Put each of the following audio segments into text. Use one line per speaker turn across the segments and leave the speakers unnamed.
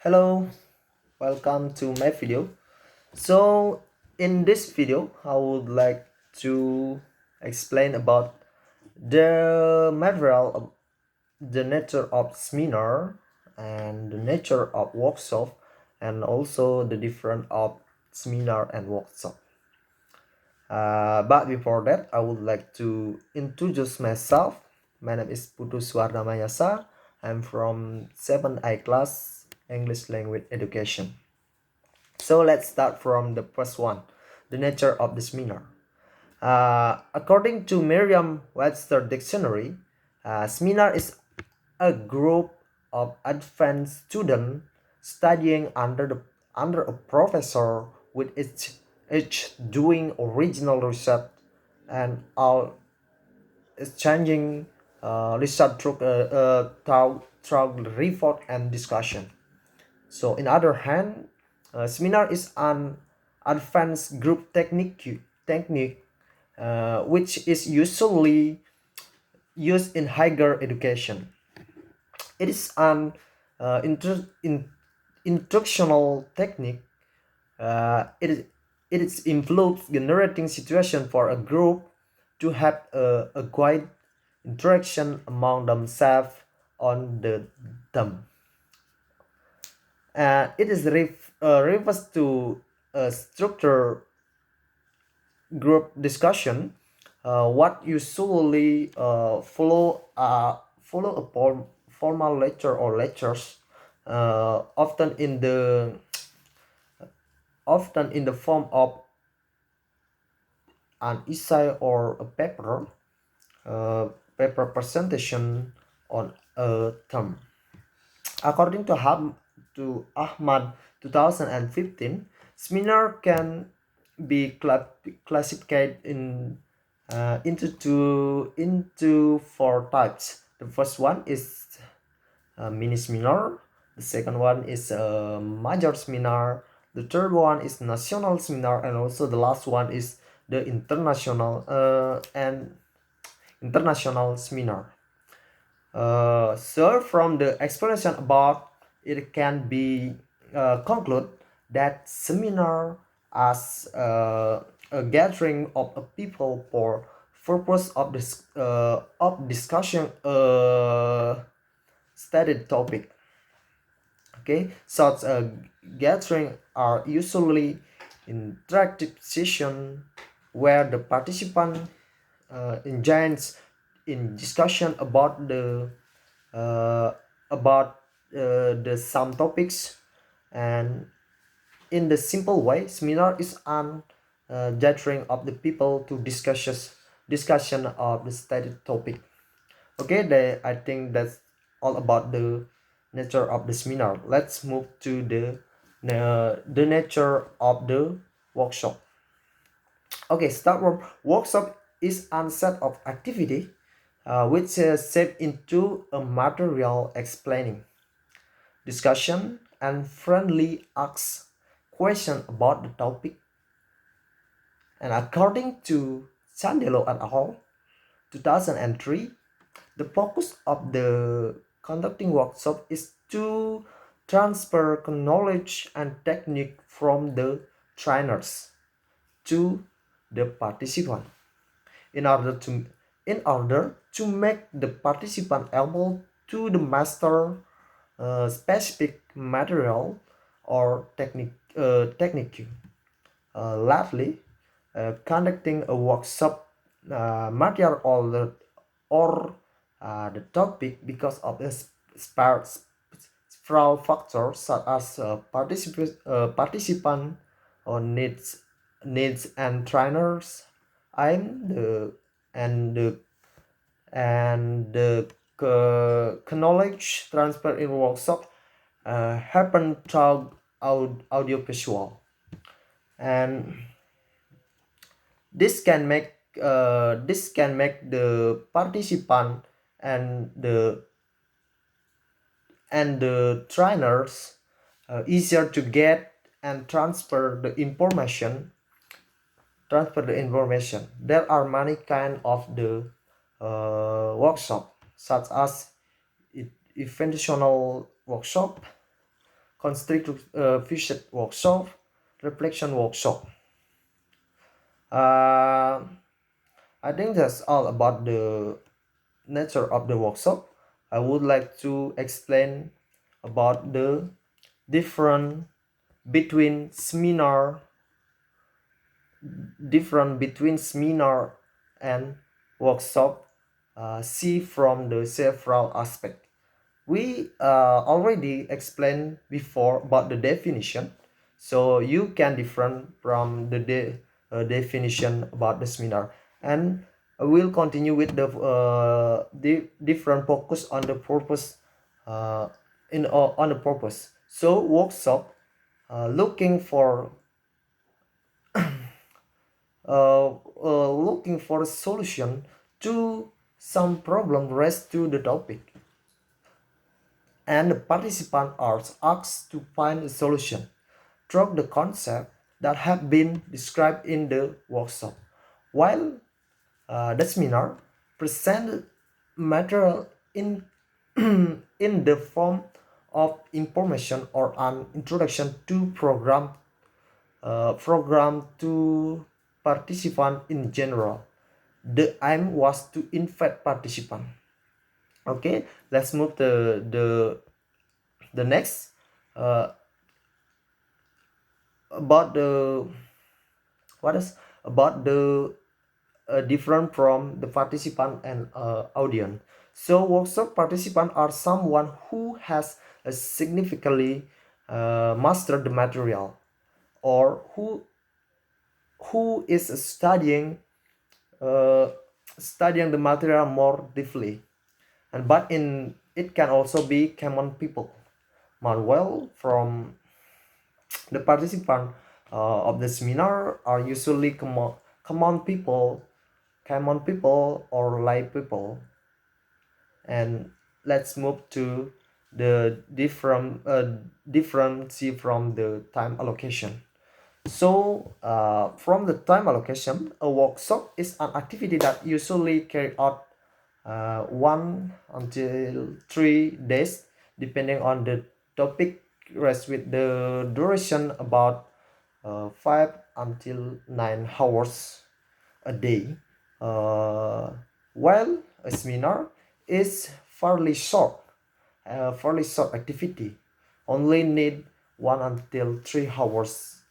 Hello, welcome to my video. So in this video I would like to explain about the material of the nature of seminar and the nature of workshop and also the difference of seminar and workshop. But before that I would like to introduce myself. My name is Putu Suardamayasa. I'm from 7th A class English language education. So let's start from the first one, the nature of the seminar. According to Merriam-Webster dictionary, seminar is a group of advanced students studying under a professor with each doing original research and all exchanging research through report and discussion. So, in other hand, seminar is an advanced group technique which is usually used in higher education. It is an instructional technique. It includes generating situation for a group to have a quiet interaction among themselves on the term. It is refers to a structure group discussion. What usually follow a formal lecture or lectures, often in the form of an essay or a paper presentation on a term. According to Ahmad 2015, seminar can be classified into four types. The first one is mini seminar. The second one is major seminar. The third one is national seminar, and also the last one is the international seminar. So from the explanation about it can be conclude that seminar as a gathering of people for purpose of this of discussion studied topic. Okay, such a gathering are usually interactive session where the participant engages in discussion about uh, the some topics, and in the simple way seminar is an gathering of the people to discussion of the studied topic. Okay, I think that's all about the nature of the seminar. Let's move to the nature of the workshop. Okay, start from workshop is a set of activity which is set into a material explaining, discussion, and friendly asks question about the topic. And according to Sandelo et al. 2003, the focus of the conducting workshop is to transfer knowledge and technique from the trainers to the participant in order to make the participant able to the master specific material or technique. Lastly, conducting a workshop material or the topic because of the several factors such as participant or needs and trainers and the knowledge transfer in workshop happen through audio visual, and this can make the participant and the trainers easier to get and transfer the information. There are many kind of the workshop, such as informational workshop, constructive fusion workshop, reflection workshop. Uh, I think that's all about the nature of the workshop. I would like to explain about the different between seminar different between seminar and workshop. See from the several aspects. We already explained before about the definition, so you can different from the definition about the seminar, and we'll continue with the different focus on the purpose, on the purpose. So workshop, looking for looking for a solution to some problem raised to the topic, and the participant are asked to find a solution through the concept that have been described in the workshop, while the seminar presented material in in the form of information or an introduction to program to participant in general. The aim was to invite participant. Okay, let's move to the next, uh, about the what is about the different from the participant and audience. So workshop participant are someone who has significantly mastered the material, or who is uh, studying the material more deeply, and but in it can also be common people. Manuel from the participant of the seminar are usually common people or lay people. And let's move to the difference from the time allocation. So from the time allocation, a workshop is an activity that usually carried out 1 until 3 days, depending on the topic, rest with the duration about 5 until 9 hours a day, uh, while a seminar is fairly short activity, only need 1 until 3 hours,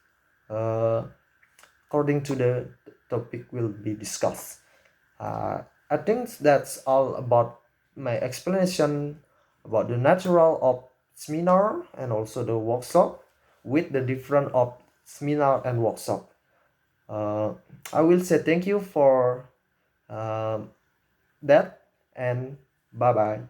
uh, according to the topic will be discussed. I think that's all about my explanation about the natural of seminar and also the workshop, with the difference of seminar and workshop. Uh, I will say thank you for um, that, and bye bye.